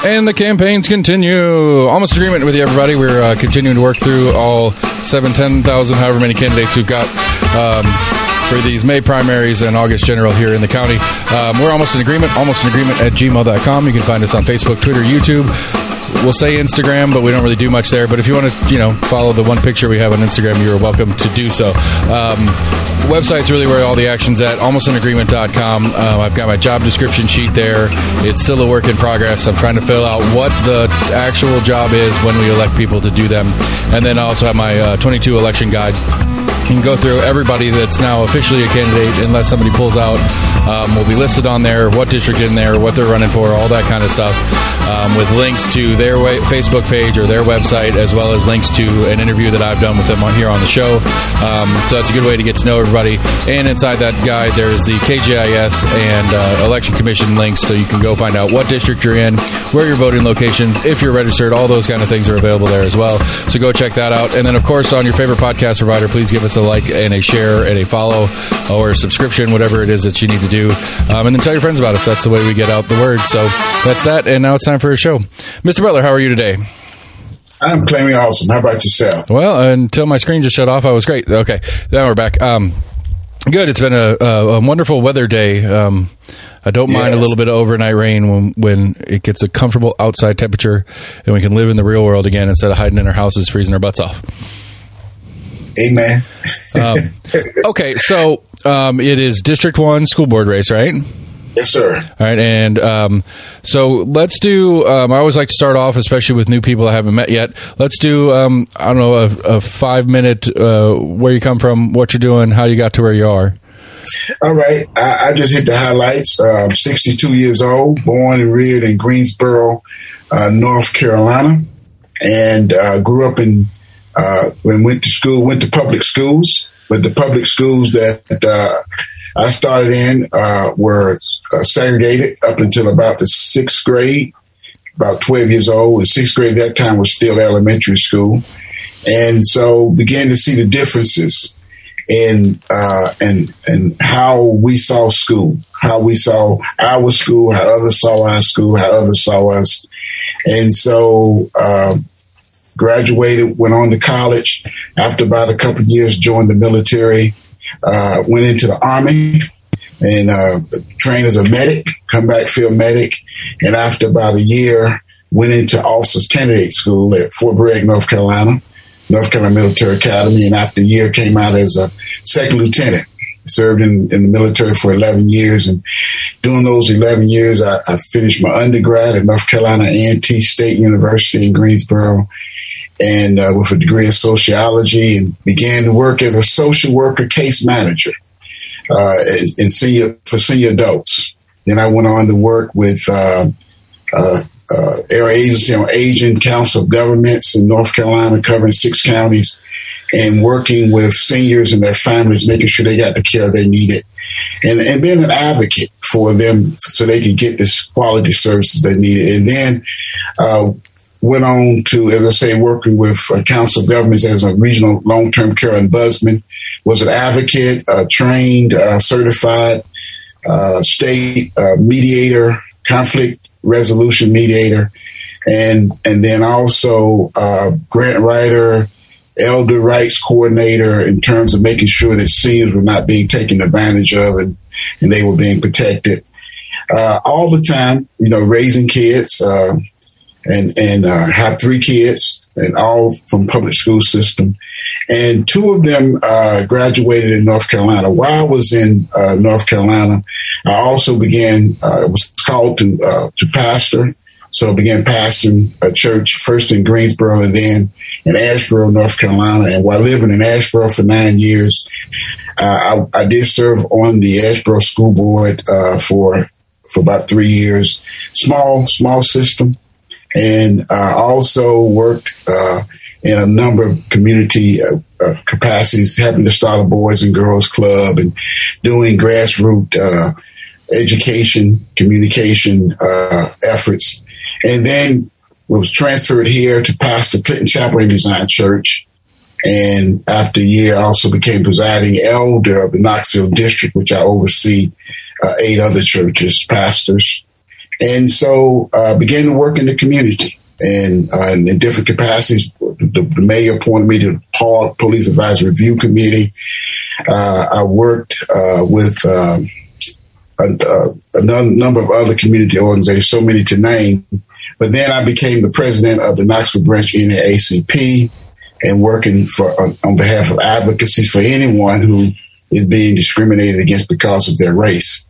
And the campaigns continue. Almost agreement with you, everybody. We're continuing to work through all 10,000, however many candidates we've got for these May primaries and August general here in the county. We're almost in agreement at gmail.com. You can find us on Facebook, Twitter, YouTube. We'll say Instagram, but we don't really do much there. But if you want to, follow the one picture we have on Instagram, you're welcome to do so. Website's really where all the action's at, almostinagreement.com. I've got my job description sheet there. It's still a work in progress. I'm trying to fill out what the actual job is when we elect people to do them. And then I also have my 22 election guide. You can go through everybody that's now officially a candidate, unless somebody pulls out. Will be listed on there, what district in there, what they're running for, all that kind of stuff, with links to their Facebook page or their website, as well as links to an interview that I've done with them here on the show. So that's a good way to get to know everybody. And inside that guide, there's the KGIS and Election Commission links, so you can go find out what district you're in, where your voting locations, if you're registered, all those kind of things are available there as well. So go check that out. And then, of course, on your favorite podcast provider, please give us a like and a share and a follow or a subscription, whatever it is that you need to do. And then tell your friends about us. That's the way we get out the word. So that's that. And now it's time for a show. Mr. Butler, how are you today? I'm claiming awesome. How about yourself? Well, until my screen just shut off, I was great. Okay. Now we're back. Good. It's been a wonderful weather day. I don't mind a little bit of overnight rain when it gets a comfortable outside temperature and we can live in the real world again instead of hiding in our houses, freezing our butts off. Amen. Okay, so it is District 1 school board race, right? Yes, sir. All right, and so let's do, I always like to start off, especially with new people I haven't met yet. Let's do, a 5-minute where you come from, what you're doing, how you got to where you are. All right. I just hit the highlights. I'm 62 years old, born and reared in Greensboro, North Carolina, and grew up in went to public schools, but the public schools that I started in were segregated up until about the 6th grade, about 12 years old. And 6th grade at that time was still elementary school. And so began to see the differences in how we saw school, how we saw our school, how others saw our school, how others saw us. And so graduated, went on to college. After about a couple of years, joined the military, went into the Army and trained as a medic, come back field medic. And after about a year, went into officers candidate school at Fort Bragg, North Carolina Military Academy. And after a year, came out as a second lieutenant. Served in the military for 11 years. And during those 11 years, I finished my undergrad at North Carolina A&T State University in Greensboro, and with a degree in sociology, and began to work as a social worker case manager for senior adults. Then I went on to work with Area Agency on Aging, Council of Governments in North Carolina, covering 6 counties, and working with seniors and their families, making sure they got the care they needed, and being an advocate for them so they could get this quality services they needed. And then went on to, as I say, working with Council of Governments as a regional long-term care ombudsman, was an advocate, trained, certified state mediator, conflict resolution mediator, and then also grant writer, elder rights coordinator, in terms of making sure that seniors were not being taken advantage of and they were being protected. All the time, raising kids, and have 3 kids, and all from public school system. And 2 of them graduated in North Carolina. While I was in North Carolina, I also was called to pastor. So I began pastoring a church, first in Greensboro and then in Asheboro, North Carolina. And while living in Asheboro for 9 years, I did serve on the Asheboro School Board for about 3 years. Small system. And also worked in a number of community capacities, helping to start a Boys and Girls Club and doing grassroots education, communication efforts. And then was transferred here to pastor Clinton Chapel and Design Church. And after a year, I also became presiding elder of the Knoxville District, which I oversee 8 other churches, pastors. And so began to work in the community and in different capacities. The mayor appointed me to the Park Police Advisory Review Committee. I worked with a number of other community organizations, so many to name. But then I became the president of the Knoxville branch NAACP and working on behalf of advocacy for anyone who is being discriminated against because of their race.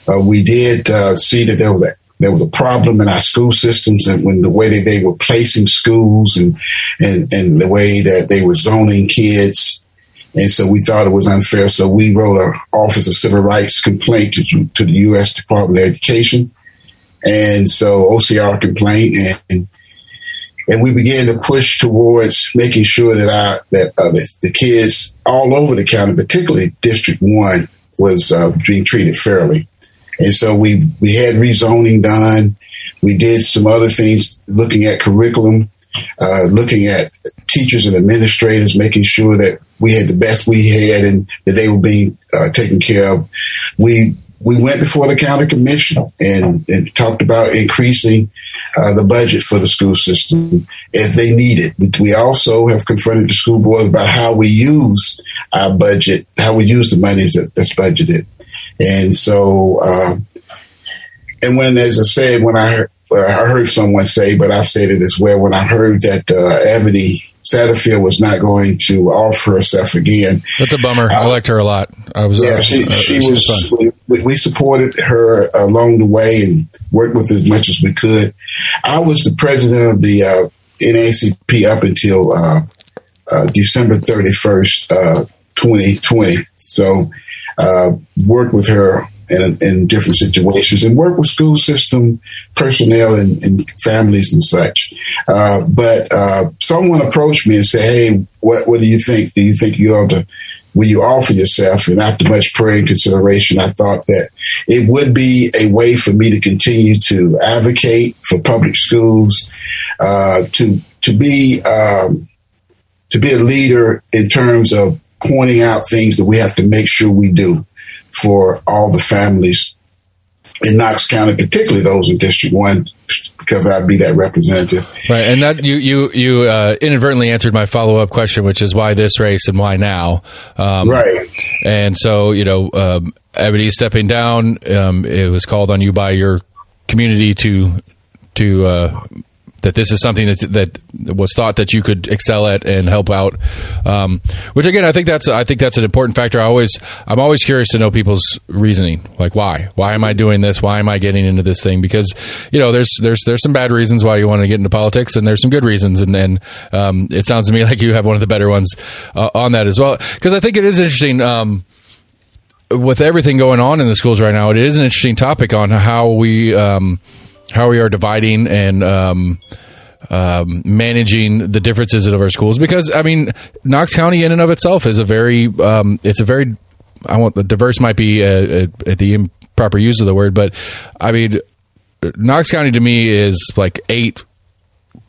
We did see that there was a problem in our school systems, and when the way that they were placing schools and the way that they were zoning kids. And so we thought it was unfair. So we wrote an Office of Civil Rights complaint to the U.S. Department of Education. And so OCR complaint, and we began to push towards making sure that the kids all over the county, particularly District 1, was being treated fairly. And so we had rezoning done. We did some other things, looking at curriculum, looking at teachers and administrators, making sure that we had the best we had and that they were being taken care of. We went before the county commission and talked about increasing the budget for the school system as they need it. We also have confronted the school board about how we use our budget, how we use the money that's budgeted. And so, and when, as I said, when I heard someone say, but I've said it as well, when I heard that Ebony Satterfield was not going to offer herself again. That's a bummer. I liked her a lot. She was fun. We supported her along the way and worked with her as much as we could. I was the president of the NAACP up until December 31st, 2020. So worked with her in different situations and work with school system personnel and families and such. But someone approached me and said, "Hey, what do you think? Do you think will you offer yourself?" And after much prayer and consideration, I thought that it would be a way for me to continue to advocate for public schools, to be a leader in terms of pointing out things that we have to make sure we do for all the families in Knox County, particularly those in District 1, because I'd be that representative. Right, and that you inadvertently answered my follow-up question, which is why this race and why now? Right. And so, Ebony stepping down, it was called on you by your community to that this is something that was thought that you could excel at and help out. Which again, I think that's an important factor. I'm always curious to know people's reasoning. Like, why am I doing this? Why am I getting into this thing? Because, there's some bad reasons why you want to get into politics, and there's some good reasons. And it sounds to me like you have one of the better ones on that as well. Because I think it is interesting, with everything going on in the schools right now, it is an interesting topic on how we are dividing and managing the differences of our schools. Because, Knox County in and of itself is diverse might be the improper use of the word, but Knox County to me is like 8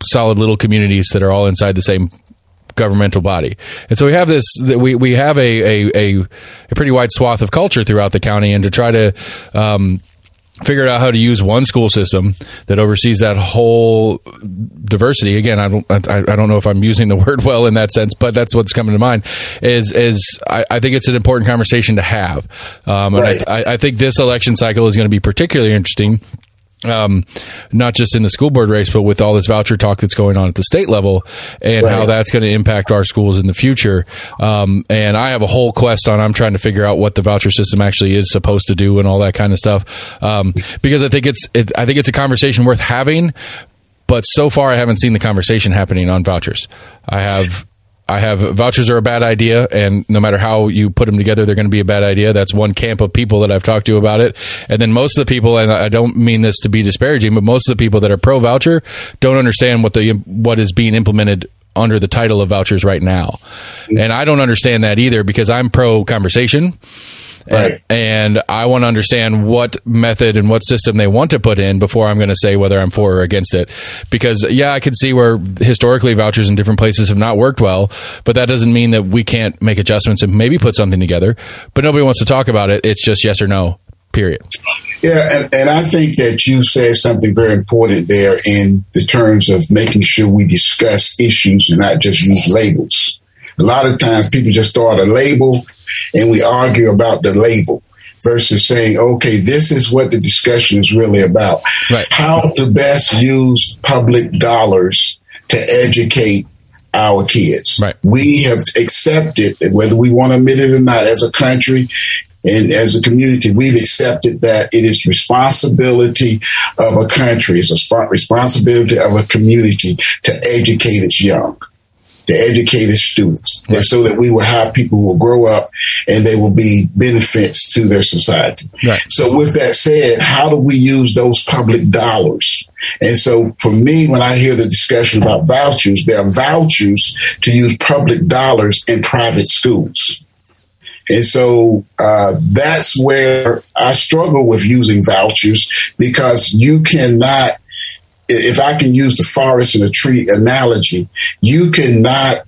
solid little communities that are all inside the same governmental body. And so we have we have a pretty wide swath of culture throughout the county, and to try to figured out how to use one school system that oversees that whole diversity. Again, I don't know if I'm using the word well in that sense, but that's what's coming to mind. I think it's an important conversation to have, right. And I think this election cycle is going to be particularly interesting. Not just in the school board race, but with all this voucher talk that's going on at the state level, and right. how that's going to impact our schools in the future. And I have a whole quest on, I'm trying to figure out what the voucher system actually is supposed to do and all that kind of stuff. Because I think it's a conversation worth having, but so far I haven't seen the conversation happening on vouchers. I have vouchers are a bad idea, and no matter how you put them together, they're going to be a bad idea. That's one camp of people that I've talked to about it. And then most of the people, and I don't mean this to be disparaging, but most of the people that are pro-voucher don't understand what is being implemented under the title of vouchers right now. And I don't understand that either, because I'm pro-conversation. Right. And I want to understand what method and what system they want to put in before I'm going to say whether I'm for or against it. Because, I can see where historically vouchers in different places have not worked well, but that doesn't mean that we can't make adjustments and maybe put something together. But nobody wants to talk about it. It's just yes or no. period. Yeah, and I think that you said something very important there in the terms of making sure we discuss issues and not just use labels. A lot of times people just throw out a label and we argue about the label versus saying, okay, this is what the discussion is really about. Right. How to best use public dollars to educate our kids. Right. We have accepted, whether we want to admit it or not, as a country and as a community, we've accepted that it is responsibility of a country, it's a responsibility of a community to educate its young, to educate its students, right. so that we will have people who will grow up and they will be benefits to their society. Right. So with that said, how do we use those public dollars? And so for me, when I hear the discussion about vouchers, there are vouchers to use public dollars in private schools. And so that's where I struggle with using vouchers, because you cannot, if I can use the forest and the tree analogy, you cannot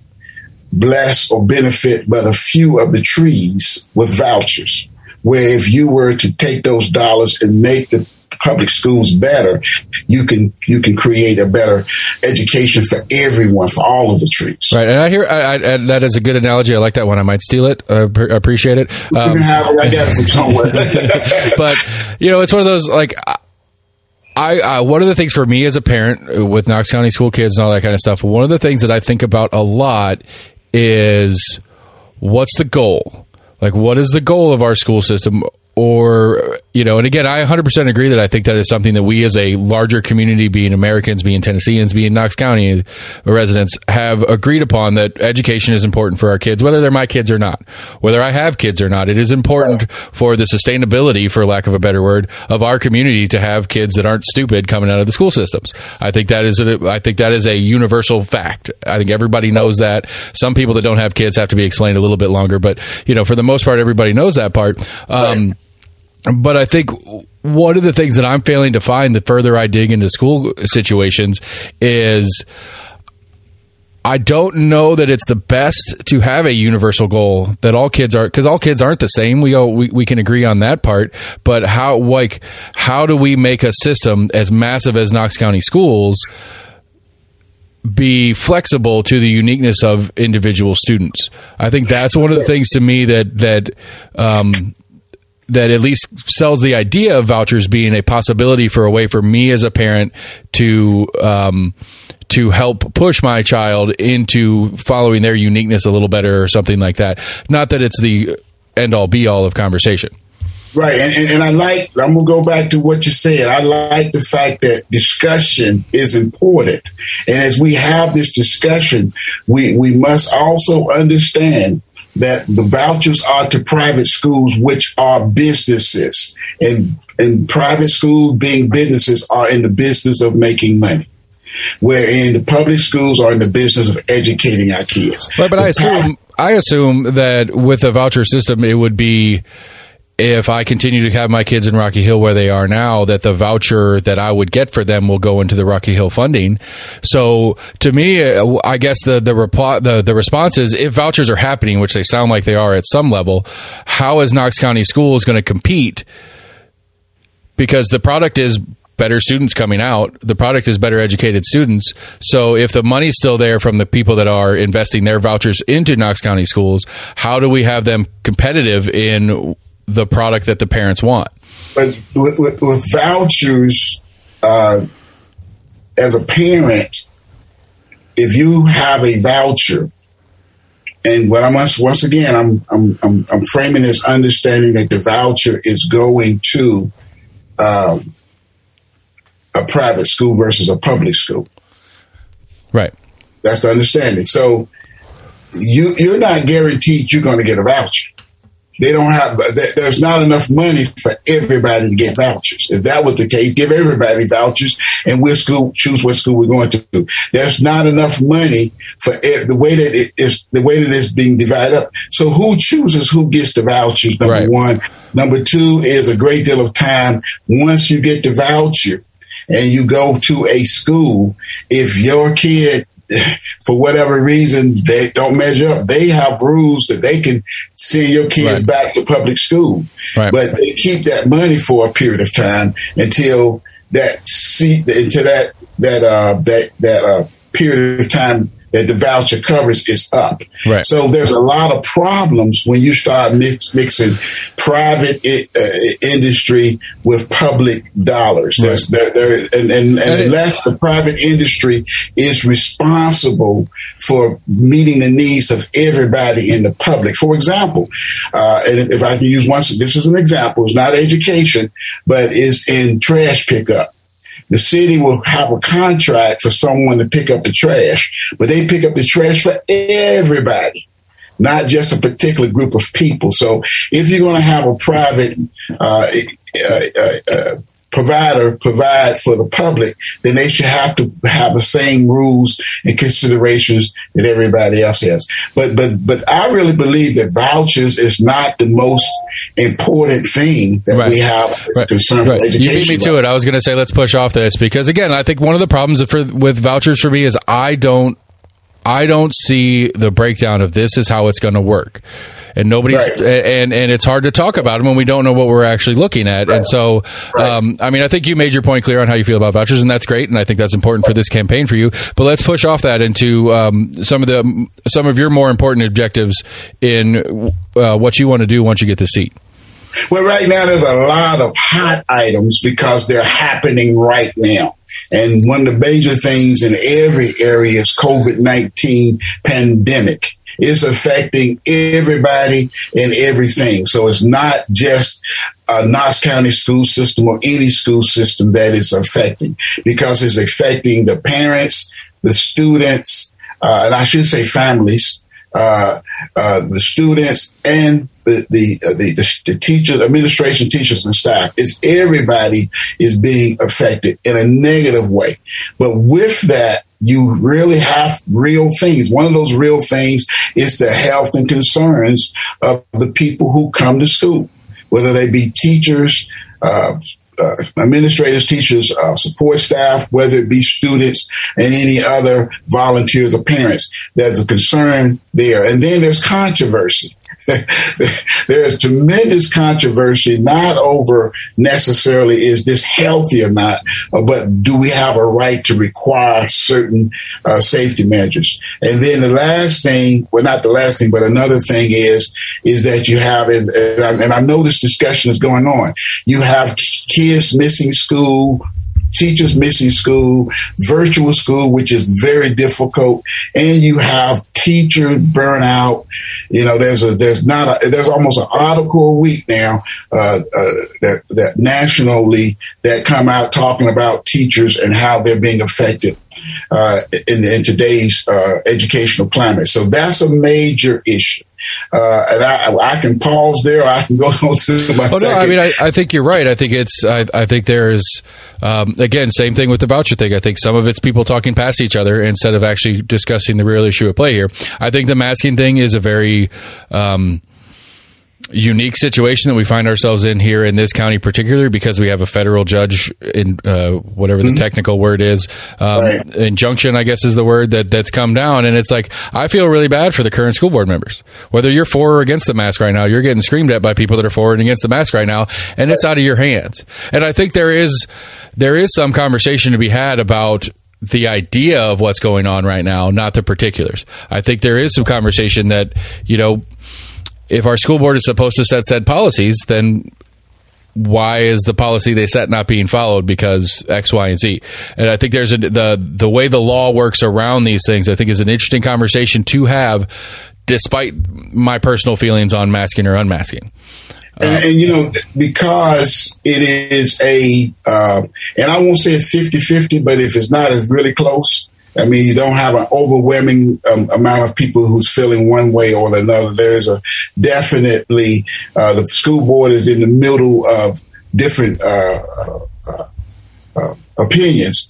bless or benefit but a few of the trees with vouchers, where if you were to take those dollars and make the public schools better, you can create a better education for everyone, for all of the trees. Right, and I hear and that is a good analogy. I like that one. I might steal it. I appreciate it. You can have it. I got it from somewhere. But it's one of those, like, I one of the things for me as a parent with Knox County school kids and all that kind of stuff, one of the things that I think about a lot is, what's the goal? Like, what is the goal of our school system? Or, and again, I 100% agree that I think that is something that we as a larger community, being Americans, being Tennesseans, being Knox County residents, have agreed upon, that education is important for our kids, whether they're my kids or not, whether I have kids or not. It is important for the sustainability, for lack of a better word, of our community to have kids that aren't stupid coming out of the school systems. I think that is a universal fact. I think everybody knows that. Some people that don't have kids have to be explained a little bit longer, but, for the most part, everybody knows that part. Right. But I think one of the things that I'm failing to find the further I dig into school situations is, I don't know that it's the best to have a universal goal that all kids are, because all kids aren't the same. We can agree on that part. But how do we make a system as massive as Knox County schools be flexible to the uniqueness of individual students? I think that's one of the things to me that at least sells the idea of vouchers being a possibility for a way for me as a parent to help push my child into following their uniqueness a little better, or something like that. Not that it's the end all be all of conversation. Right. And I'm going to go back to what you said. I like the fact that discussion is important. And as we have this discussion, we must also understand that the vouchers are to private schools, which are businesses, and private schools, being businesses, are in the business of making money, wherein the public schools are in the business of educating our kids. Right, but I assume that with a voucher system, it would be, if I continue to have my kids in Rocky Hill where they are now, that the voucher that I would get for them will go into the Rocky Hill funding. So to me, I guess the response is, if vouchers are happening, which they sound like they are at some level, how is Knox County Schools going to compete? Because the product is better students coming out. The product is better educated students. So if the money's still there from the people that are investing their vouchers into Knox County Schools, how do we have them competitive in the product that the parents want? But with vouchers, as a parent, if you have a voucher, and what I must, once again, I'm framing this understanding that the voucher is going to a private school versus a public school. Right. That's the understanding. So you're not guaranteed you're going to get a voucher. They don't have, there's not enough money for everybody to get vouchers. If that was the case, give everybody vouchers and we'll choose what school we're going to. There's not enough money for the way that it's being divided up. So who chooses who gets the vouchers? Number one. Number two is a great deal of time. Once you get the voucher and you go to a school, if your kid for whatever reason, they don't measure up. They have rules that they can send your kids back to public school, but they keep that money for a period of time until that period of time that the voucher covers is up. Right. So there's a lot of problems when you start mixing private industry with public dollars. Right. Unless the private industry is responsible for meeting the needs of everybody in the public. For example, and if I can use this is an example, it's not education, but it's in trash pickup. The city will have a contract for someone to pick up the trash, but they pick up the trash for everybody, not just a particular group of people. So if you're going to have a private provider provide for the public, then they should have to have the same rules and considerations that everybody else has. But I really believe that vouchers is not the most important thing that we have as a concern for education. You beat me to it. I was going to say, let's push off this because, again, I think one of the problems with vouchers for me is I don't see the breakdown of this is how it's going to work. And nobody's and it's hard to talk about them when we don't know what we're actually looking at. Right. And so, I think you made your point clear on how you feel about vouchers, and that's great. And I think that's important for this campaign for you. But let's push off that into some of your more important objectives in what you want to do once you get the seat. Well, right now there's a lot of hot items because they're happening right now. And one of the major things in every area is COVID-19 pandemic. It's affecting everybody and everything. So it's not just a Knox County school system or any school system that is affecting, because it's affecting the parents, the students, and I should say families, the students, and the teachers, administration, teachers, and staff. It's everybody is being affected in a negative way. But with that, you really have real things. One of those real things is the health and concerns of the people who come to school, whether they be teachers, administrators, teachers, support staff, whether it be students and any other volunteers or parents. There's a concern there. And then there's controversy. There's tremendous controversy, not over necessarily is this healthy or not, but do we have a right to require certain safety measures? And then the last thing, well, not the last thing, but another thing is that you have, and I know this discussion is going on, you have kids missing school, teachers missing school, virtual school, which is very difficult, and you have teacher burnout. You know, there's almost an article a week now that nationally that come out talking about teachers and how they're being affected in today's educational climate. So that's a major issue. And I can pause there, or I can go on to my second. No, I mean, I think you're right. I think I think there's, again, same thing with the voucher thing. I think some of it's people talking past each other instead of actually discussing the real issue at play here. I think the masking thing is a very unique situation that we find ourselves in here in this county, particularly because we have a federal judge in whatever the technical word is, injunction, I guess is the word that's come down. And it's like, I feel really bad for the current school board members. Whether you're for or against the mask right now, you're getting screamed at by people that are for and against the mask right now, and it's out of your hands. And I think there is some conversation to be had about the idea of what's going on right now, not the particulars. I think there is some conversation that, you know, if our school board is supposed to set said policies, then why is the policy they set not being followed because X, Y, and Z? And I think there's the way the law works around these things, I think, is an interesting conversation to have, despite my personal feelings on masking or unmasking. And you know, because it is and I won't say it's 50-50, but if it's not, it's really close. I mean, you don't have an overwhelming amount of people who's feeling one way or another. There's definitely the school board is in the middle of different opinions.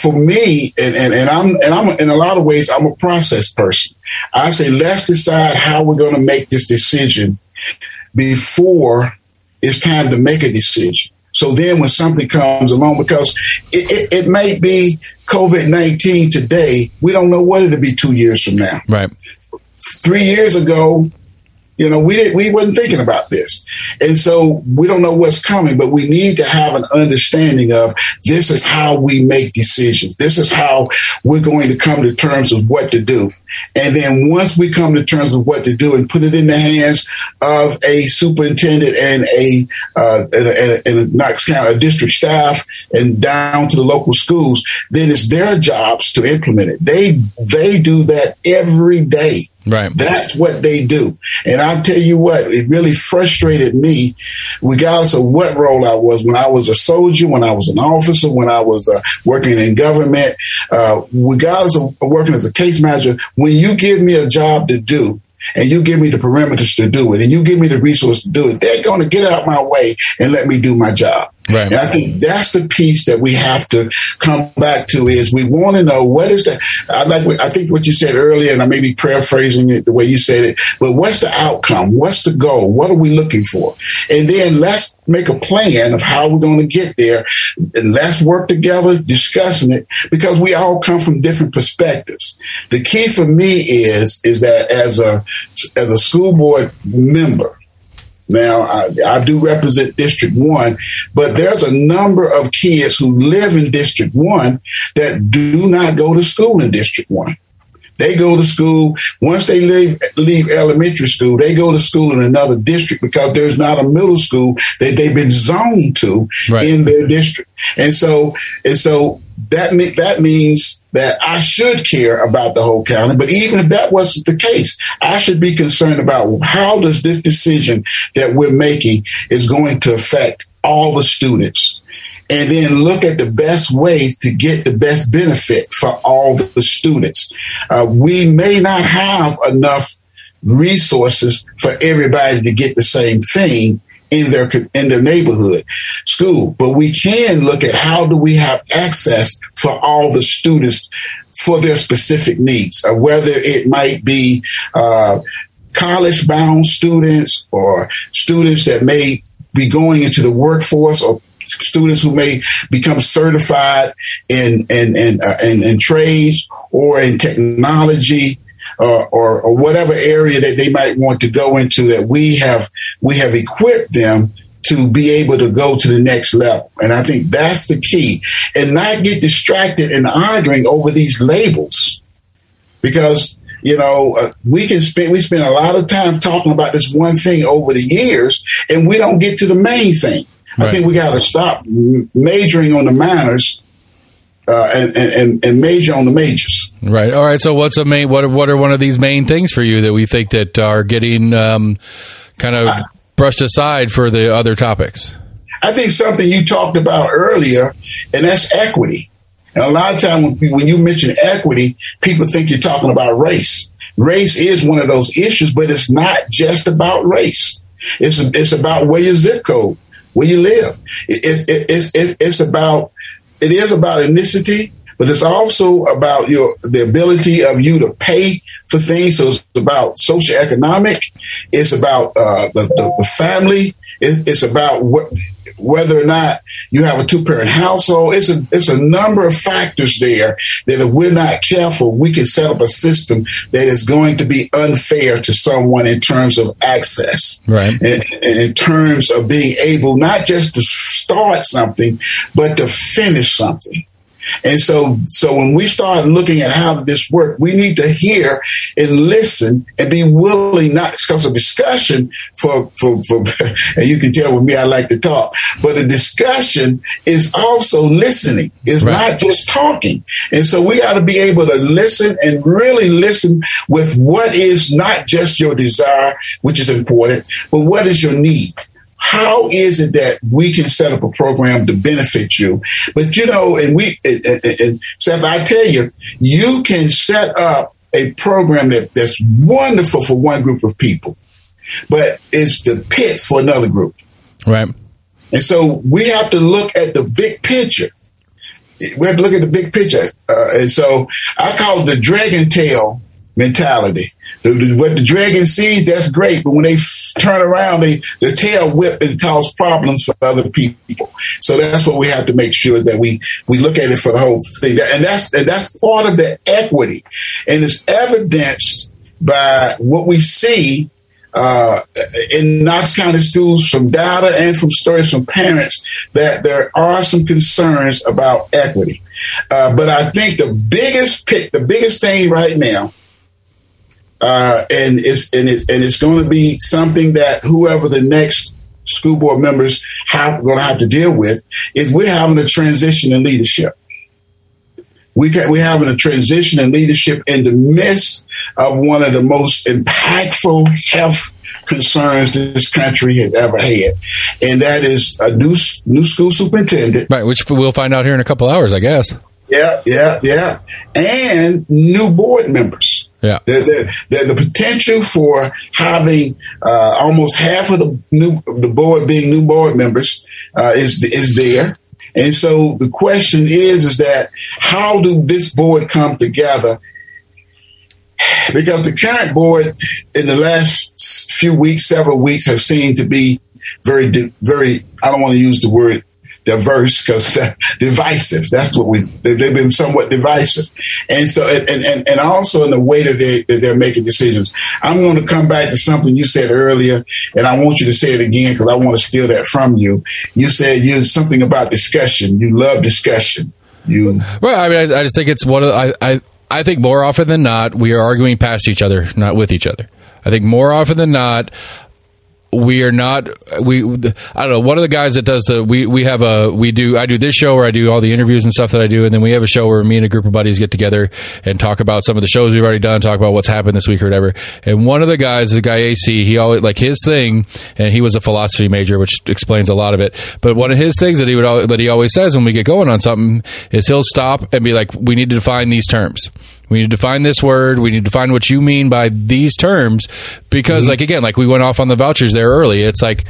For me, and I'm in a lot of ways, I'm a process person. I say, let's decide how we're going to make this decision before it's time to make a decision. So then when something comes along, because it might be COVID-19 today, we don't know what it'll be 2 years from now. Right. 3 years ago, we wasn't thinking about this. And so we don't know what's coming, but we need to have an understanding of this is how we make decisions. This is how we're going to come to terms of what to do. And then once we come to terms of what to do and put it in the hands of a superintendent and a Knox County district staff and down to the local schools, then it's their jobs to implement it. They do that every day. Right. That's what they do. And I'll tell you what, it really frustrated me, regardless of what role I was, when I was a soldier, when I was an officer, when I was working in government, regardless of working as a case manager, when you give me a job to do, and you give me the parameters to do it, and you give me the resource to do it, they're going to get out my way and let me do my job. Right. And I think that's the piece that we have to come back to is we want to know what is the, I think what you said earlier, and I may be paraphrasing it the way you said it, but what's the outcome? What's the goal? What are we looking for? And then let's make a plan of how we're going to get there. And let's work together discussing it, because we all come from different perspectives. The key for me is that as a school board member, now, I do represent District 1, but there's a number of kids who live in District 1 that do not go to school in District 1. They go to school, once they leave elementary school, they go to school in another district because there's not a middle school that they've been zoned to in their district. And so that means that I should care about the whole county. But even if that wasn't the case, I should be concerned about how does this decision that we're making is going to affect all the students, and then look at the best way to get the best benefit for all the students. We may not have enough resources for everybody to get the same thing in their neighborhood school, but we can look at how do we have access for all the students for their specific needs, whether it might be college-bound students or students that may be going into the workforce, or students who may become certified in trades or in technology, or whatever area that they might want to go into, that we have equipped them to be able to go to the next level. And I think that's the key, and not get distracted and arguing over these labels, because we spend a lot of time talking about this one thing over the years, and we don't get to the main thing. Right. I think we got to stop majoring on the minors and major on the majors. Right. All right. So what are one of these main things for you that we think that are getting kind of brushed aside for the other topics? I think something you talked about earlier, and that's equity. And a lot of times when you mention equity, people think you're talking about race. Race is one of those issues, but it's not just about race. It's about where your zip code, where you live. It is about ethnicity, but it's also about the ability of you to pay for things. So it's about socioeconomic. It's about the family. It's about whether or not you have a two-parent household. It's a number of factors there that if we're not careful, we can set up a system that is going to be unfair to someone in terms of access, right? And in terms of being able not just to start something, but to finish something. And so when we start looking at how this works, we need to hear and listen and be willing, not because of discussion for and you can tell with me, I like to talk, but a discussion is also listening. It's not just talking. And so we got to be able to listen and really listen with what is not just your desire, which is important, but what is your need? How is it that we can set up a program to benefit you? But and Seth, I tell you, you can set up a program that's wonderful for one group of people, but it's the pits for another group. Right. And so we have to look at the big picture. We have to look at the big picture. And so I call it the dragon tail mentality. What the dragon sees, that's great, but when they turn around, the tail whip and cause problems for other people. So that's what we have to make sure that we look at it for the whole thing, and that's part of the equity, and it's evidenced by what we see in Knox County schools from data and from stories from parents that there are some concerns about equity. But I think the biggest thing right now. And it's going to be something that whoever the next school board members going to have to deal with is we're having a transition in leadership. We're having a transition in leadership in the midst of one of the most impactful health concerns this country has ever had, and that is a new school superintendent. Right, which we'll find out here in a couple hours, I guess. Yeah. And new board members. Yeah. The potential for having almost half of the board being new board members is there. And so the question is that how do this board come together? Because the current board in the last several weeks have seemed to be very, I don't want to use the word diverse, because divisive. That's what they've been somewhat divisive. And so, and also in the way that they're making decisions. I'm going to come back to something you said earlier, and I want you to say it again because I want to steal that from you. You said something about discussion. You love discussion. Well, I mean, I just think it's one of I think more often than not, we are arguing past each other, not with each other. I think more often than not, we are not. I don't know. One of the guys that does I do this show where I do all the interviews and stuff that I do, and then we have a show where me and a group of buddies get together and talk about some of the shows we've already done, talk about what's happened this week or whatever. And one of the guys, the guy AC, he always his thing, and he was a philosophy major, which explains a lot of it. But one of his things that he always says when we get going on something is he'll stop and be like, "We need to define these terms. We need to define this word. We need to define what you mean by these terms," because, we went off on the vouchers there early. It's like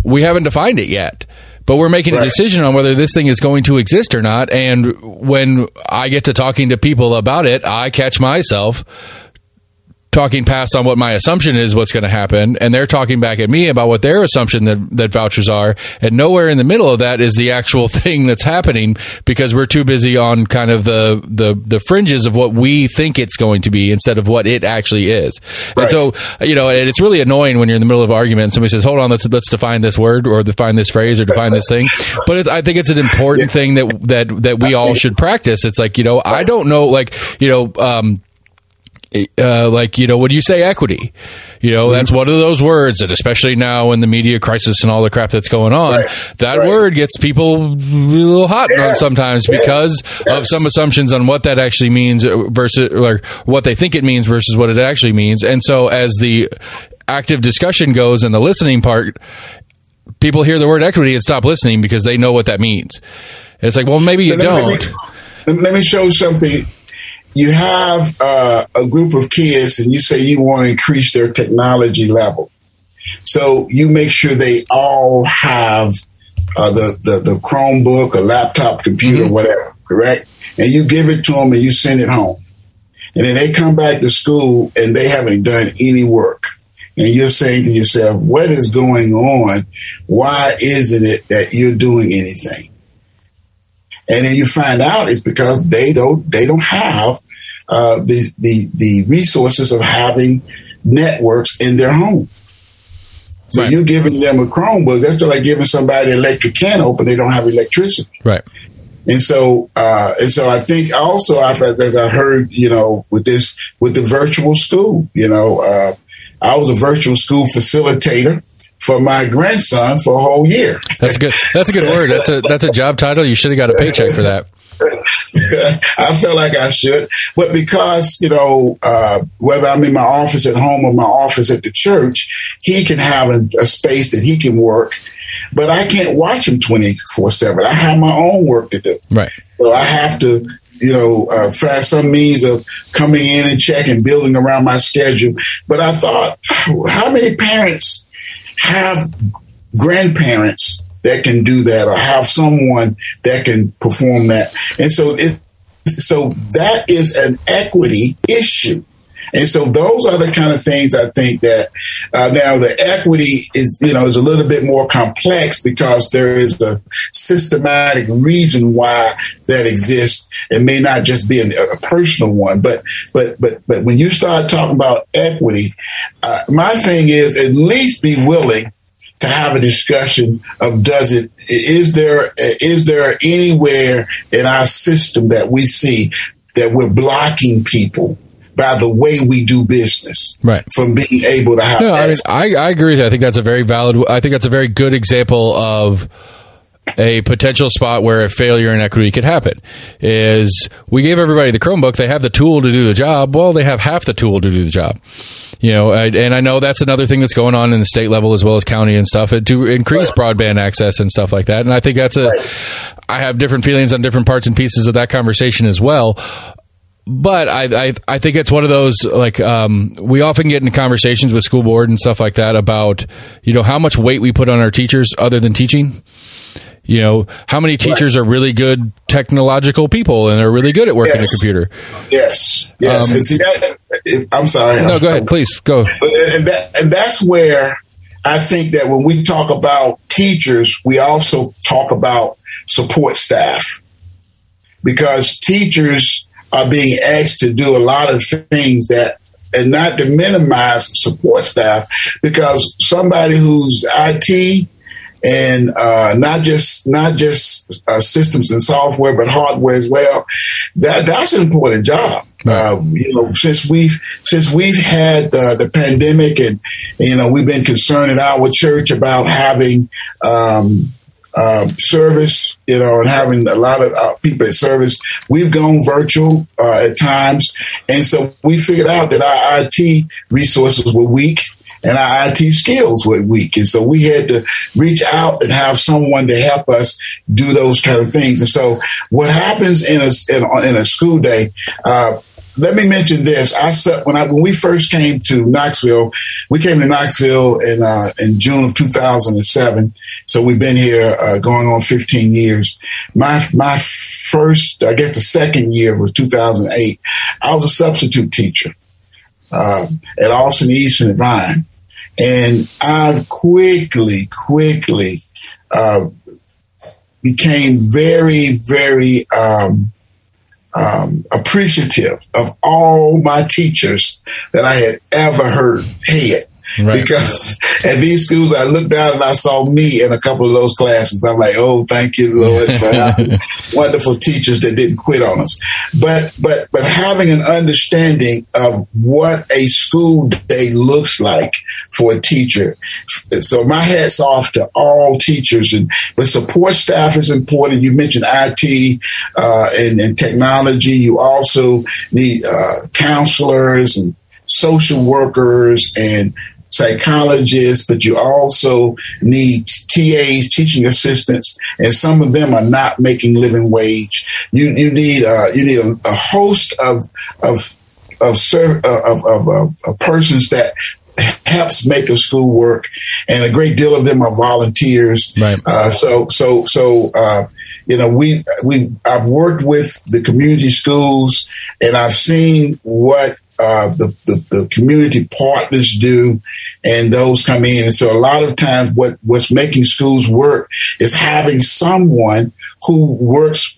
we haven't defined it yet, but we're making a decision on whether this thing is going to exist or not. And when I get to talking to people about it, I catch myself talking past on what my assumption is what's going to happen, and they're talking back at me about what their assumption that vouchers are, and nowhere in the middle of that is the actual thing that's happening, because we're too busy on kind of the fringes of what we think it's going to be instead of what it actually is. Right. And so, and it's really annoying when you're in the middle of an argument and somebody says, "Hold on, let's define this word or define this phrase or define this thing." But I think it's an important thing that we all should practice. It's like, I don't know, when you say equity, that's one of those words that, especially now in the media crisis and all the crap that's going on, word gets people a little hot on sometimes because of some assumptions on what that actually means versus what they think it means versus what it actually means. And so as the active discussion goes and the listening part, people hear the word equity and stop listening because they know what that means. And it's like, well, maybe you don't. Let me show something. You have a group of kids and you say you want to increase their technology level. So you make sure they all have the Chromebook, a laptop, computer, whatever, correct? And you give it to them and you send it home. And then they come back to school and they haven't done any work. And you're saying to yourself, what is going on? Why isn't it that you're doing anything? And then you find out it's because they don't have the resources of having networks in their home. So you're giving them a Chromebook. That's like giving somebody an electric can open. They don't have electricity. Right. And so I think also, as I heard, with the virtual school, I was a virtual school facilitator for my grandson for a whole year. That's good. That's a good word. That's a job title. You should have got a paycheck for that. I felt like I should, but because, whether I'm in my office at home or my office at the church, he can have a space that he can work, but I can't watch him 24/7. I have my own work to do. Right. So I have to, find some means of coming in and checking, building around my schedule. But I thought, how many parents have grandparents that can do that or have someone that can perform that? And so that is an equity issue. And so those are the kind of things I think that now the equity is a little bit more complex because there is a systematic reason why that exists. It may not just be a personal one, but when you start talking about equity, my thing is at least be willing to have a discussion of is there anywhere in our system that we see that we're blocking people by the way we do business, right, from being able to have. No, I agree with you. I think that's a very valid. I think that's a very good example of a potential spot where a failure in equity could happen. Is we gave everybody the Chromebook, they have the tool to do the job. Well, they have half the tool to do the job. And I know that's another thing that's going on in the state level as well as county and stuff to increase broadband access and stuff like that. And I think that's I have different feelings on different parts and pieces of that conversation as well. But I think it's one of those, we often get into conversations with school board and stuff like that about, how much weight we put on our teachers other than teaching. How many teachers are really good technological people and are really good at working a computer? Yes. And see that, I'm sorry. No, go ahead. Please go. And that's where I think that when we talk about teachers, we also talk about support staff, because teachers are being asked to do a lot of things and not to minimize support staff, because somebody who's IT and not just systems and software, but hardware as well, that's an important job. Since we've had the pandemic, and we've been concerned in our church about having service, and having a lot of people at service. We've gone virtual at times, and so we figured out that our IT resources were weak and our IT skills were weak, and so we had to reach out and have someone to help us do those kind of things. And so, what happens in a school day? Let me mention this. When we first came to Knoxville, we came to Knoxville in June of 2007. So we've been here going on 15 years. My first, I guess the second year was 2008. I was a substitute teacher at Austin East and Vine. And I quickly became very, very appreciative of all my teachers that I had ever had. Right. Because at these schools, I looked out and I saw me in a couple of those classes. I'm like, oh, thank you, Lord, for having wonderful teachers that didn't quit on us. But having an understanding of what a school day looks like for a teacher. So my hat's off to all teachers, but support staff is important. You mentioned IT and technology. You also need counselors and social workers and psychologists, but you also need TAs, teaching assistants, and some of them are not making living wage. You need a host of persons that helps make a school work, and a great deal of them are volunteers. Right. I've worked with the community schools, and I've seen what the community partners do, and those come in. And so a lot of times what's making schools work is having someone who works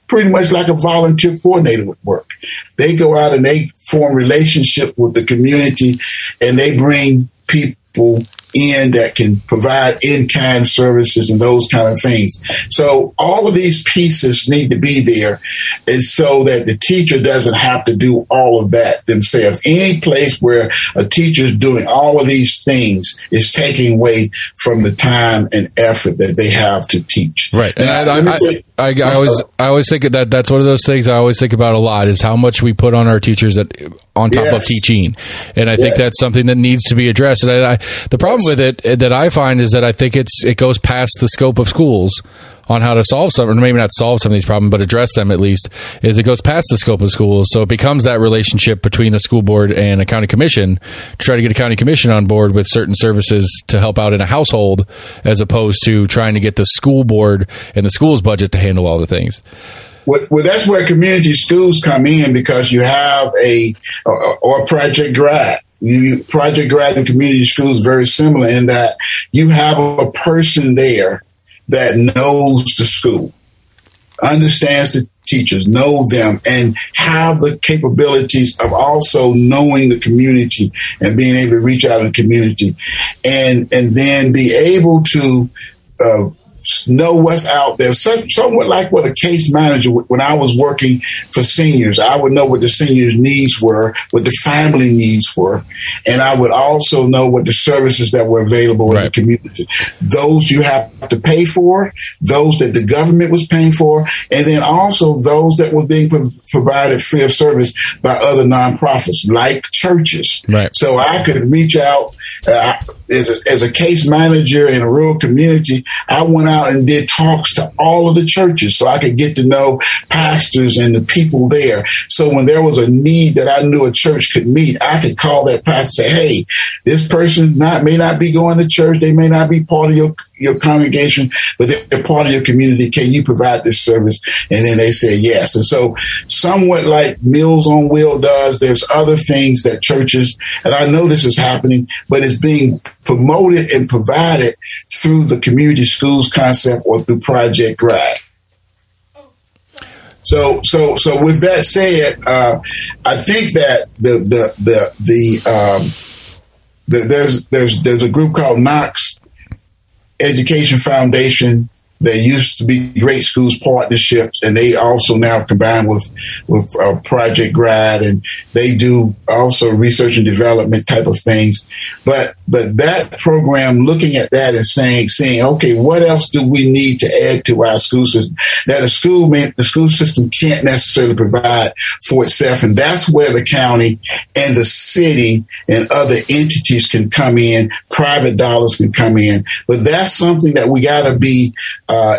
pretty much like a volunteer coordinator would work. They go out and they form relationships with the community, and they bring people in that can provide in-kind services and those kind of things. So all of these pieces need to be there, and so that the teacher doesn't have to do all of that themselves. Any place where a teacher is doing all of these things is taking away from the time and effort that they have to teach. Right. And I always think that's one of those things I always think about a lot, is how much we put on our teachers on top of teaching. And I think that's something that needs to be addressed. And the problem with it that I find is that I think it goes past the scope of schools on how to solve some, or maybe not solve some of these problems, but address them at least, is it goes past the scope of schools. So it becomes that relationship between a school board and a county commission to try to get a county commission on board with certain services to help out in a household, as opposed to trying to get the school board and the school's budget to handle all the things. Well, that's where community schools come in, because you have or Project Grad. Project Grad and community schools is very similar in that you have a person there that knows the school, understands the teachers, know them, and have the capabilities of also knowing the community and being able to reach out in the community, and then be able to know what's out there. Somewhat like what a case manager, when I was working for seniors, I would know what the seniors' needs were, what the family needs were, and I would also know what the services that were available in the community. Those you have to pay for, those that the government was paying for, and then also those that were being provided free of service by other nonprofits like churches. Right. So I could reach out as a case manager in a rural community. I went out and did talks to all of the churches so I could get to know pastors and the people there. So when there was a need that I knew a church could meet, I could call that pastor and say, hey, this person may not be going to church. They may not be part of your congregation, but they're part of your community. Can you provide this service? And then they said yes. And so somewhat like Meals on Wheel does, there's other things that churches, and I know this is happening, but it's being promoted and provided through the community schools concept or through Project Grad. So with that said, I think that there's a group called Knox Education Foundation. They used to be Great Schools Partnerships, and they also now combine with Project Grad, and they do also research and development type of things. But that program, looking at that and saying, okay, what else do we need to add to our school system that the school system can't necessarily provide for itself? And that's where the county and the city and other entities can come in, private dollars can come in. But that's something that we got to be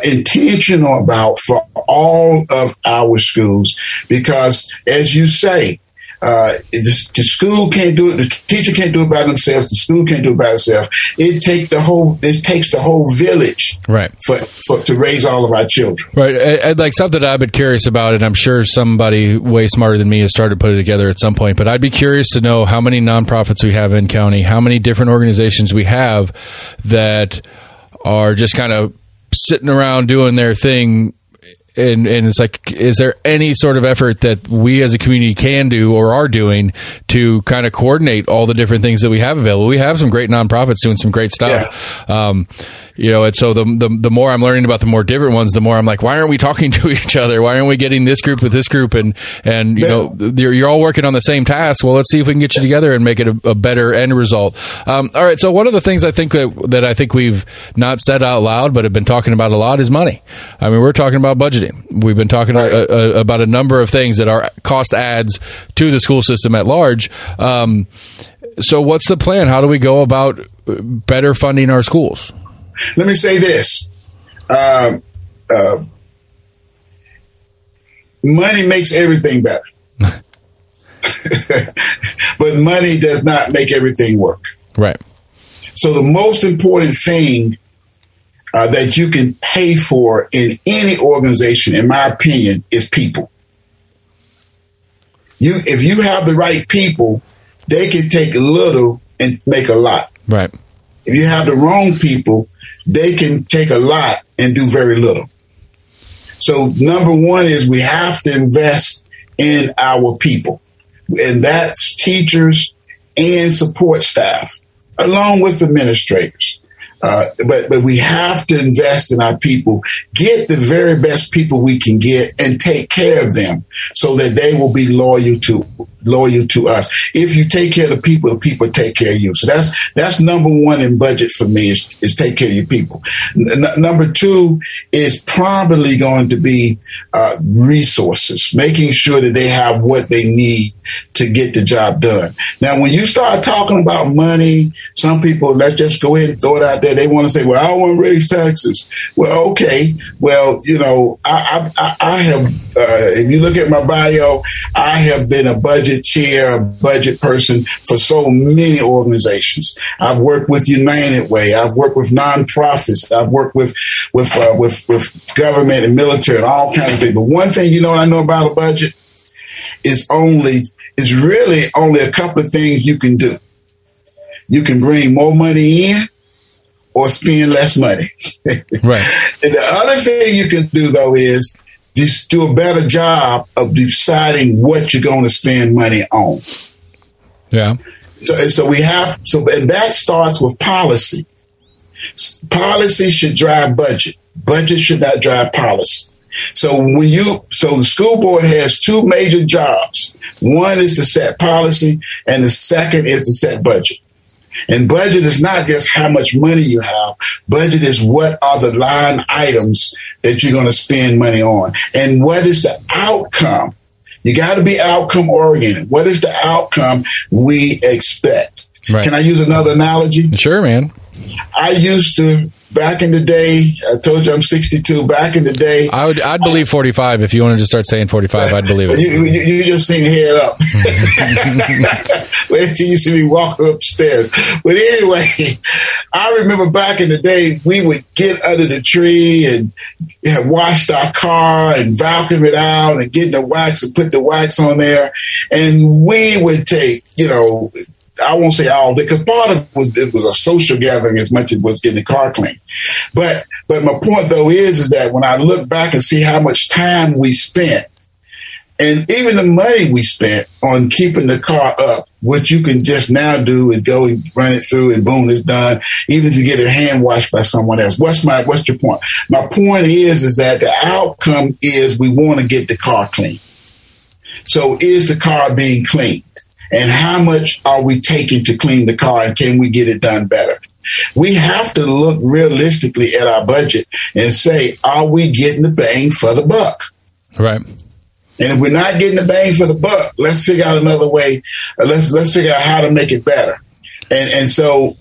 intentional about for all of our schools, because as you say, the school can't do it. The teacher can't do it by themselves. The school can't do it by itself. It takes the whole village, right, to raise all of our children. Right. And like something I've been curious about, and I'm sure somebody way smarter than me has started to put it together at some point, but I'd be curious to know how many nonprofits we have in county, how many different organizations we have that are just kind of sitting around doing their thing. And it's like, is there any sort of effort that we as a community can do or are doing to kind of coordinate all the different things that we have available? We have some great nonprofits doing some great stuff. Yeah. And so the more I'm learning about the more different ones, the more I'm like, why aren't we talking to each other? Why aren't we getting this group with this group? And you're all working on the same task. Well, let's see if we can get you together and make it a better end result. All right. So one of the things I think that I think we've not said out loud, but have been talking about a lot is money. I mean, we're talking about budgeting. We've been talking about a number of things that are cost adds to the school system at large. So what's the plan? How do we go about better funding our schools? Let me say this. Money makes everything better. But money does not make everything work. Right. So the most important thing that you can pay for in any organization, in my opinion, is people. If you have the right people, they can take a little and make a lot. Right. If you have the wrong people, they can take a lot and do very little. So number one is we have to invest in our people, and that's teachers and support staff, along with administrators. But we have to invest in our people, get the very best people we can get, and take care of them so that they will be loyal to us. If you take care of the people take care of you. So that's number one in budget for me is take care of your people. Number two is probably going to be resources, making sure that they have what they need to get the job done. Now, when you start talking about money, some people, let's just go ahead and throw it out there. They want to say, well, I don't want to raise taxes. Well, okay. Well, I have if you look at my bio, I have been a budget chair, a budget person for so many organizations. I've worked with United Way. I've worked with nonprofits. I've worked with government and military and all kinds of things. But one thing what I know about a budget is really only a couple of things you can do. You can bring more money in or spend less money. Right. And the other thing you can do, though, is just do a better job of deciding what you're going to spend money on. Yeah. So and that starts with policy. Policy should drive budget. Budget should not drive policy. So the school board has two major jobs. One is to set policy, and the second is to set budget. And budget is not just how much money you have. Budget is what are the line items that you're going to spend money on. And what is the outcome? You got to be outcome oriented. What is the outcome we expect? Right. Can I use another analogy? Sure, man. I used to, back in the day, I told you I'm 62. Back in the day, I'd believe 45. If you wanted to start saying 45, I'd believe it. You just sing head up. Wait until you see me walk upstairs. But anyway, I remember back in the day, we would get under the tree and wash our car and vacuum it out and get the wax and put the wax on there. And we would take, I won't say all, because part of it was a social gathering as much as it was getting the car clean. But my point, though, is that when I look back and see how much time we spent, and even the money we spent on keeping the car up, what you can just now do is go and run it through and boom, it's done, even if you get it hand washed by someone else. What's your point? My point is that the outcome is we want to get the car clean. So is the car being cleaned? And how much are we taking to clean the car, and can we get it done better? We have to look realistically at our budget and say, are we getting the bang for the buck? Right. And if we're not getting the bang for the buck, let's figure out another way. Let's figure out how to make it better. And so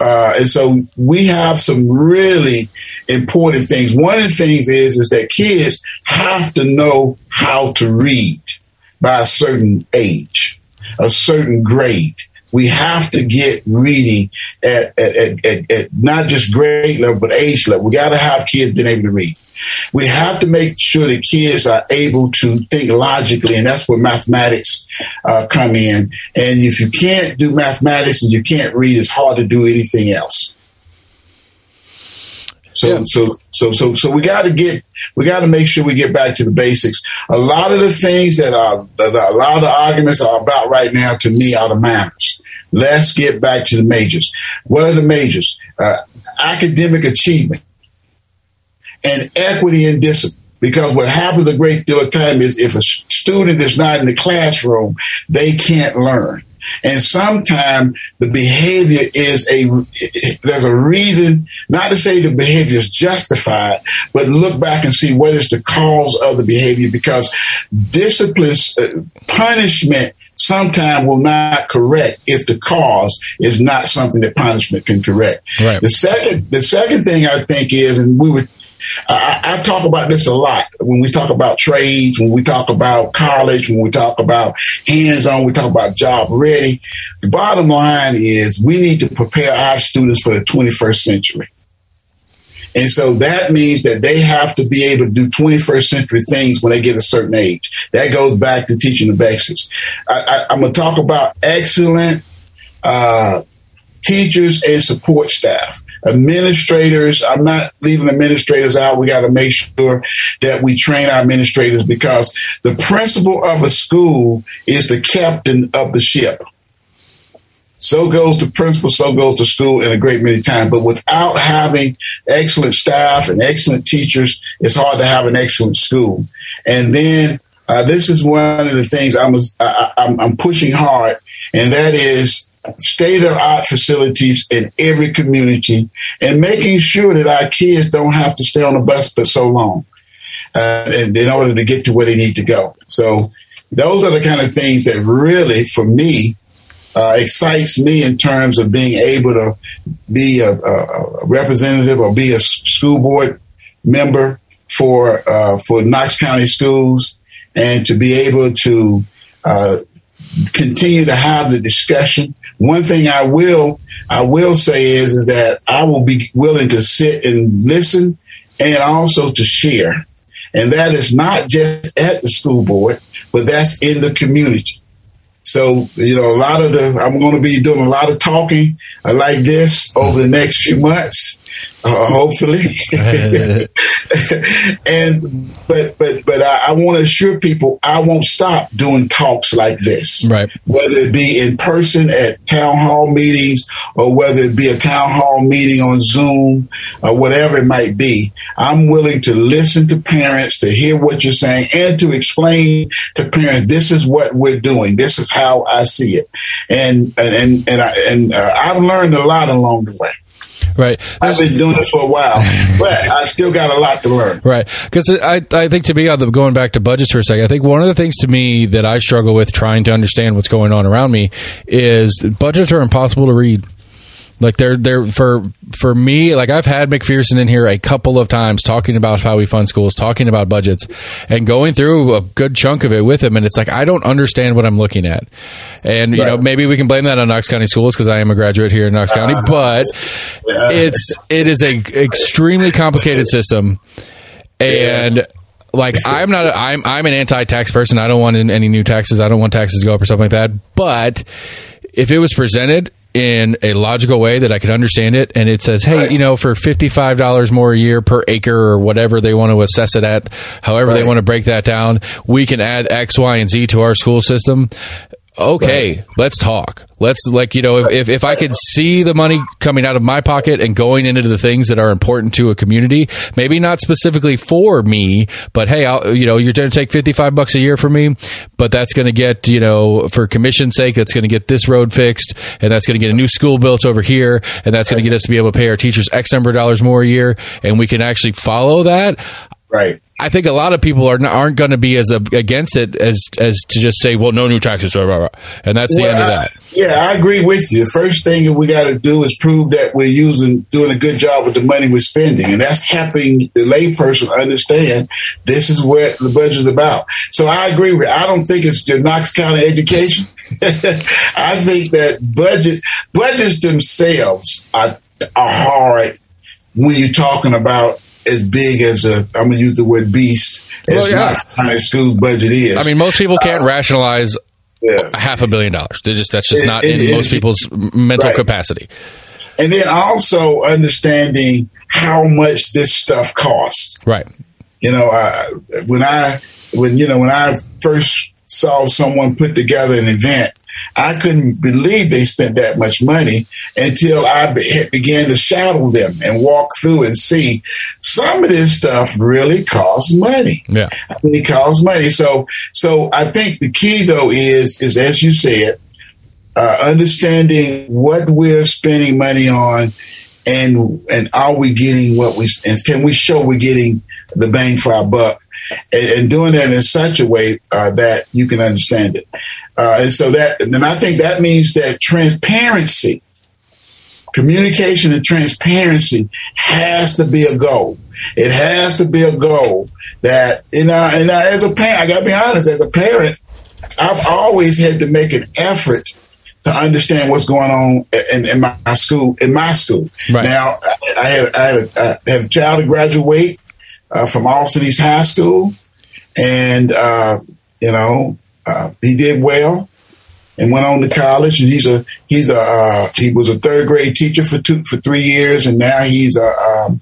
we have some really important things. One of the things is that kids have to know how to read by a certain age, a certain grade. We have to get reading at not just grade level, but age level. We got to have kids being able to read. We have to make sure that kids are able to think logically, and that's where mathematics come in. And if you can't do mathematics and you can't read, it's hard to do anything else. So we got to make sure we get back to the basics. A lot of the things that a lot of the arguments are about right now, to me, are the minors. Let's get back to the majors. What are the majors? Academic achievement and equity and discipline. Because what happens a great deal of time is if a student is not in the classroom, they can't learn. And sometimes the behavior there's a reason, not to say the behavior is justified, but look back and see what is the cause of the behavior, because discipline, punishment sometimes will not correct if the cause is not something that punishment can correct. Right. The second thing I think is, and I talk about this a lot when we talk about trades, when we talk about college, when we talk about hands-on, we talk about job ready. The bottom line is we need to prepare our students for the 21st century. And so that means that they have to be able to do 21st century things when they get a certain age. That goes back to teaching the basics. I'm going to talk about excellent teachers and support staff. Administrators, I'm not leaving administrators out. We got to make sure that we train our administrators, because the principal of a school is the captain of the ship. So goes the principal, so goes the school in a great many times. But without having excellent staff and excellent teachers, it's hard to have an excellent school. And then this is one of the things I'm pushing hard, and that is state-of-the-art facilities in every community, and making sure that our kids don't have to stay on the bus for so long and in order to get to where they need to go. So those are the kind of things that really, for me, excites me in terms of being able to be a representative or be a school board member for Knox County Schools. and to be able to continue to have the discussion. One thing I will say is that I will be willing to sit and listen and also to share. And that is not just at the school board, but that's in the community. So, I'm going to be doing a lot of talking like this over the next few months, hopefully. But I want to assure people I won't stop doing talks like this, right? Whether it be in person at town hall meetings or whether it be a town hall meeting on Zoom or whatever it might be. I'm willing to listen to parents, to hear what you're saying, and to explain to parents, this is what we're doing. This is how I see it. And I've learned a lot along the way. Right. I've been doing it for a while, but I still got a lot to learn. Right. Because I think, to me, going back to budgets for a second, I think one of the things to me that I struggle with trying to understand what's going on around me is budgets are impossible to read. Like they're for me, like I've had McPherson in here a couple of times talking about how we fund schools, talking about budgets, and going through a good chunk of it with him. And it's like, I don't understand what I'm looking at. And, maybe we can blame that on Knox County schools because I am a graduate here in Knox County, but it is a extremely complicated system. And like, I'm an anti-tax person. I don't want any new taxes. I don't want taxes to go up or something like that. But if it was presented in a logical way that I could understand it, and it says, hey, for $55 more a year per acre or whatever they want to assess it at, however they want to break that down, we can add X, Y, and Z to our school system. Okay, let's talk. Let's if I could see the money coming out of my pocket and going into the things that are important to a community, maybe not specifically for me, but hey, you're going to take $55 a year from me, but that's going to get, for commission's sake, that's going to get this road fixed, and that's going to get a new school built over here, and that's going to get us to be able to pay our teachers X number of dollars more a year, and we can actually follow that. Right. I think a lot of people aren't going to be as against it as to just say, well, no new taxes, blah, blah, blah. And that's the end of that. I agree with you. The first thing that we got to do is prove that we're doing a good job with the money we're spending. And that's helping the layperson understand this is what the budget is about. So I agree with you. I don't think it's the Knox County education. I think that budgets themselves are hard when you're talking about as big as I'm going to use the word beast as Knox County School's budget is. I mean, most people can't rationalize $500 million. That's just not in most people's mental capacity. And then also understanding how much this stuff costs. Right. When I first saw someone put together an event, I couldn't believe they spent that much money until I began to shadow them and walk through and see some of this stuff really costs money. Yeah. I mean, it costs money. So I think the key, though, is as you said, understanding what we're spending money on and are we getting and can we show we're getting the bang for our buck? And doing that in such a way that you can understand it. And then I think that means that transparency, communication and transparency has to be a goal. It has to be a goal that, and as a parent, I got to be honest, as a parent, I've always had to make an effort to understand what's going on in my school. Right. Now, I have a child to graduate from Austin East High School, and he did well and went on to college. And he was a third grade teacher for 3 years, and now he's a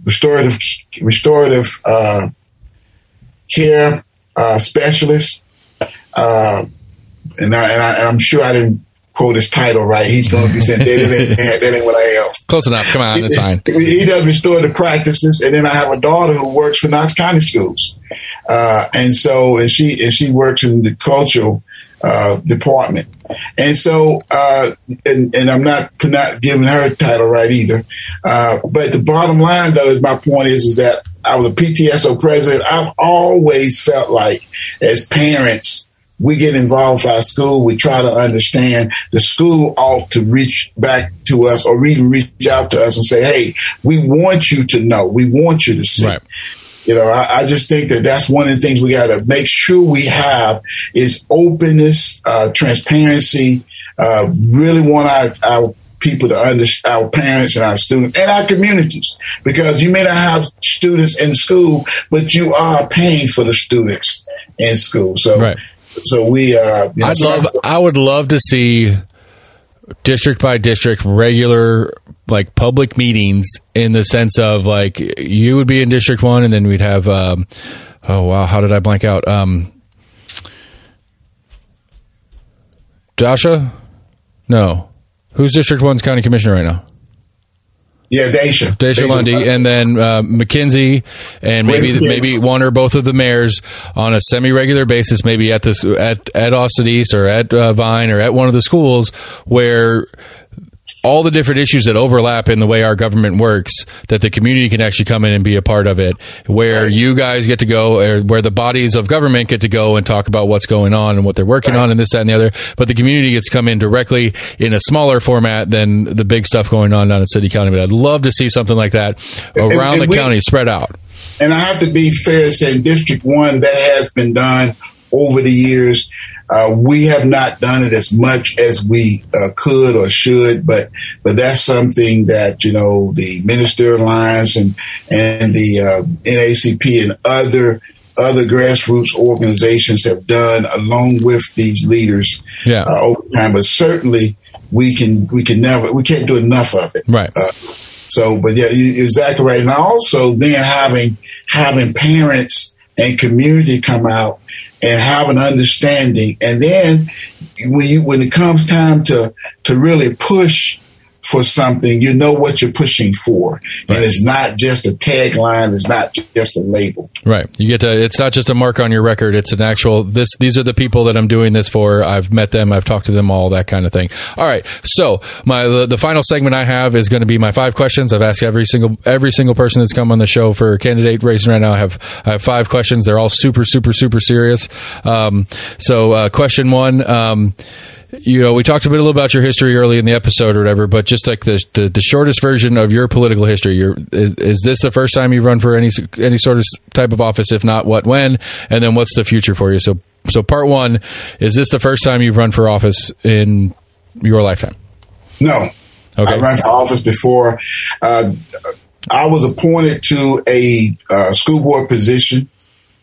restorative care specialist. And I'm sure I didn't quote his title right. He's going to be saying that ain't what I am. Close enough. Come on, it's fine. He does restorative practices, and then I have a daughter who works for Knox County Schools, and she works in the cultural department, and so and I'm not giving her a title right either. But the bottom line, though, is my point is that I was a PTSO president. I've always felt like, as parents, we get involved with our school. We try to understand. The school ought to reach back to us or even reach out to us and say, hey, we want you to know. We want you to see. Right. I just think that that's one of the things we got to make sure we have is openness, transparency. Really want our people to understand, our parents and our students and our communities, because you may not have students in school, but you are paying for the students in school. So, right. So we, I would love to see district by district regular like public meetings, in the sense of like you would be in District 1 and then we'd have oh wow, how did I blank out? Dasha? No. Who's District 1's county commissioner right now? Yeah, Daisha Lundy, and then McKenzie, and maybe one or both of the mayors on a semi-regular basis, maybe at Austin East or at Vine or at one of the schools, where all the different issues that overlap in the way our government works, that the community can actually come in and be a part of it, where you guys get to go, or where the bodies of government get to go and talk about what's going on and what they're working on and this, that, and the other. But the community gets to come in directly in a smaller format than the big stuff going on down in city county. But I'd love to see something like that around the county, spread out. And I have to be fair to say, District 1, that has been done over the years. We have not done it as much as we could or should, but that's something that, the Minister Alliance and the NACP and other grassroots organizations have done along with these leaders over time. But certainly we can't do enough of it. Right. But yeah, you're exactly right. And also then having parents and community come out and have an understanding. And then when it comes time to really push for something, you know what you're pushing for. Right. And it's not just a tagline. It's not just a label. Right. It's not just a mark on your record. It's an actual, these are the people that I'm doing this for. I've met them. I've talked to them, all that kind of thing. All right. So the final segment I have is going to be my 5 questions. I've asked every single person that's come on the show for candidate racing right now. I have 5 questions. They're all super, super, super serious. So question 1, we talked a little about your history early in the episode or whatever, but just like the shortest version of your political history. Is this the first time you've run for any sort of type of office? If not, what, when? And then what's the future for you? So part 1, is this the first time you've run for office in your lifetime? No. Okay. I ran for office before. I was appointed to a school board position.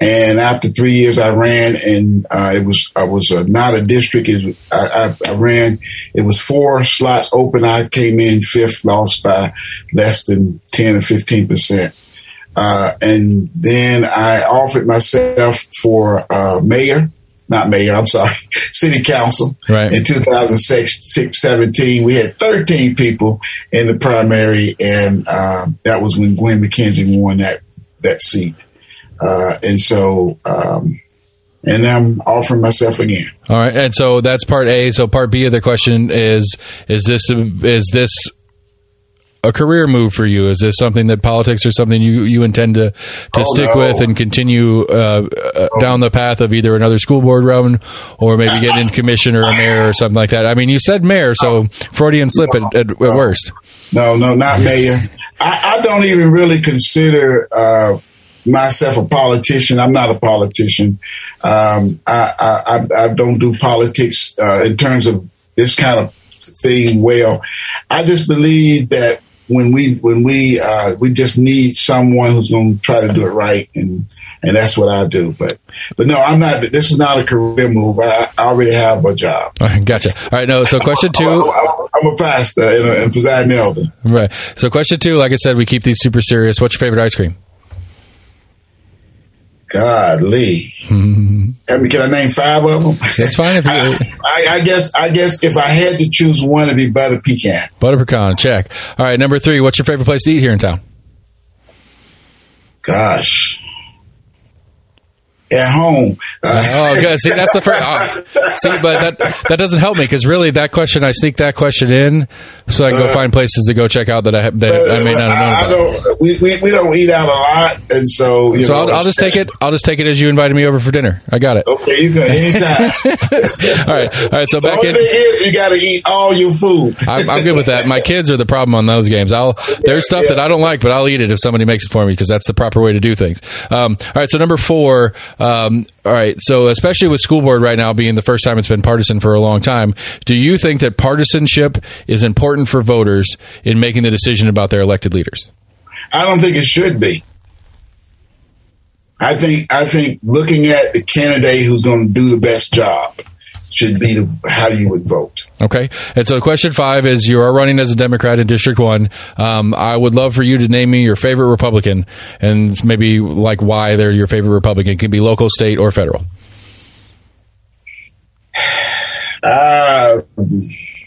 And after 3 years, I ran, and I was not a district. I ran. It was 4 slots open. I came in 5th, lost by less than 10 or 15%. And then I offered myself for city council. Right. In 2016-17, we had 13 people in the primary, and that was when Gwen McKenzie won that seat. And I'm offering myself again. All right. And so that's part A. So part B of the question is this a career move for you? Is this something that politics or something you intend to stick with and continue down the path of either another school board run or maybe get into commission or a mayor or something like that? I mean, you said mayor, so Freudian slip at worst. No, not mayor. I don't even really consider myself a politician. I'm not a politician. I don't do politics in terms of this kind of thing. Well, I just believe that when we just need someone who's going to try to do it right, and that's what I do. But no, I'm not. This is not a career move. I already have a job. All right, gotcha. All right, no. So question 2. I'm a pastor and a presiding elder. Right. So question 2, like I said, we keep these super serious. What's your favorite ice cream? Godly. Can I name 5 of them? That's fine. If you, I guess if I had to choose one, it'd be butter pecan. Butter pecan, check. All right, number 3. What's your favorite place to eat here in town? Gosh, at home. Oh, good. See, that's the first. But that doesn't help me because really that question, I sneak that question in so I can go find places to go check out that I may not have known about. We don't eat out a lot, and so I'll just take it. I'll just take it as you invited me over for dinner. I got it. Okay, you go anytime. All right. So back in. The only thing is you got to eat all your food. I'm good with that. My kids are the problem on those games. There's stuff that I don't like, but I'll eat it if somebody makes it for me because that's the proper way to do things. All right. So number 4. All right. So especially with school board right now being the first time it's been partisan for a long time, do you think that partisanship is important for voters in making the decision about their elected leaders? I don't think it should be. I think looking at the candidate who's going to do the best job should be how you would vote. Okay. And so question 5 is you are running as a Democrat in District 1. I would love for you to name me your favorite Republican and maybe like why they're your favorite Republican. It can be local, state, or federal. I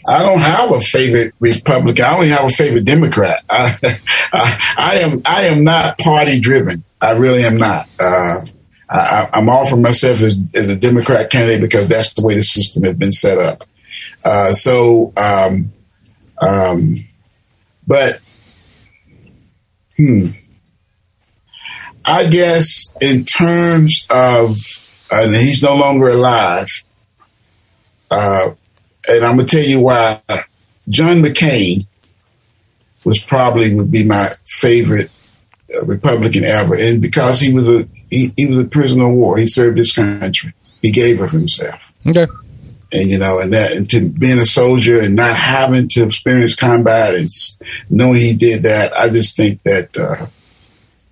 don't have a favorite Republican. I only have a favorite Democrat. I am not party driven. I really am not. I'm offering myself as a Democrat candidate because that's the way the system has been set up. But I guess in terms of, and he's no longer alive, and I'm going to tell you why. John Mccain would be my favorite Republican ever, and because he was a prisoner of war. He served his country. He gave of himself. Okay. And and to being a soldier and not having to experience combat and knowing he did that, I just think that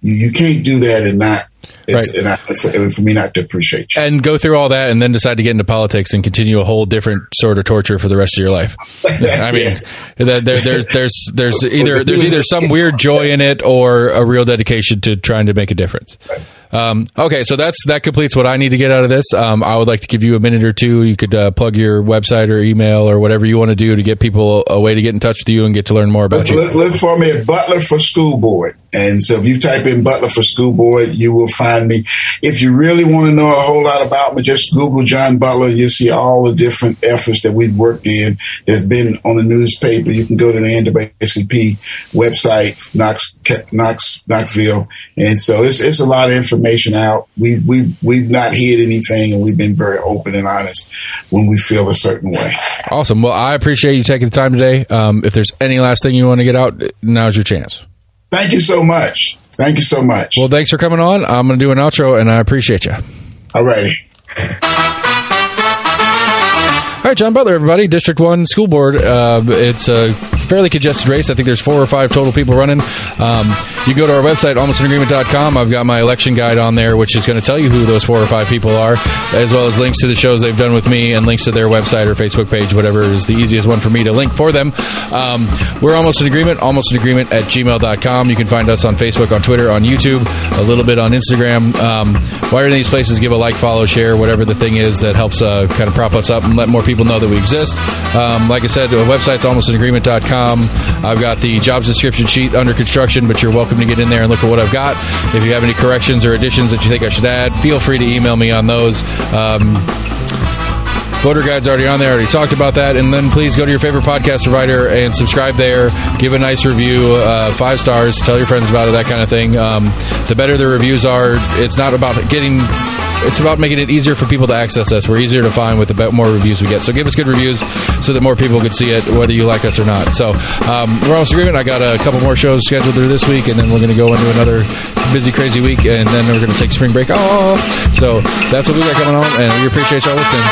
you can't do that and not. For me not to appreciate you. And go through all that and then decide to get into politics and continue a whole different sort of torture for the rest of your life. I mean, there's either some weird joy in it or a real dedication to trying to make a difference. Okay, so that completes what I need to get out of this. I would like to give you a minute or two. You could plug your website or email or whatever you want to do to get people a way to get in touch with you and get to learn more about you. Look for me at Butler for School Board. And so if you type in Butler for School Board, you will find me. If you really want to know a whole lot about me, just Google John Butler. You'll see all the different efforts that we've worked in. There's been on the newspaper. You can go to the NAACP website, Knoxville. And so it's a lot of information out. We've not hid anything, and we've been very open and honest when we feel a certain way. Awesome. Well, I appreciate you taking the time today. If there's any last thing you want to get out, now's your chance. Thank you so much. Thank you so much. Well, thanks for coming on. I'm going to do an outro, and I appreciate you. All righty. All right, John Butler, everybody, District 1 School Board. It's a fairly congested race. I think there's 4 or 5 total people running. You can go to our website, almostinagreement.com. I've got my election guide on there, which is going to tell you who those 4 or 5 people are, as well as links to the shows they've done with me and links to their website or Facebook page, whatever is the easiest one for me to link for them. We're Almost in Agreement, almostinagreement@gmail.com. You can find us on Facebook, on Twitter, on YouTube, a little bit on Instagram. While you're in these places, give a like, follow, share, whatever the thing is that helps kind of prop us up and let more people know that we exist. Like I said, the website's almostinagreement.com. I've got the jobs description sheet under construction, but you're welcome to get in there and look at what I've got. If you have any corrections or additions that you think I should add, feel free to email me on those. Voter Guide's already on there. I already talked about that. And then please go to your favorite podcast provider and subscribe there. Give a nice review, 5 stars. Tell your friends about it, that kind of thing. The better the reviews are, it's not about it's about making it easier for people to access us. We're easier to find with the more reviews we get. So give us good reviews so that more people can see it, whether you like us or not. So we're Almost Agreement. I got a couple more shows scheduled through this week, and then we're going to go into another busy, crazy week, and then we're going to take spring break off. So that's what we got coming on, and we appreciate y'all listening.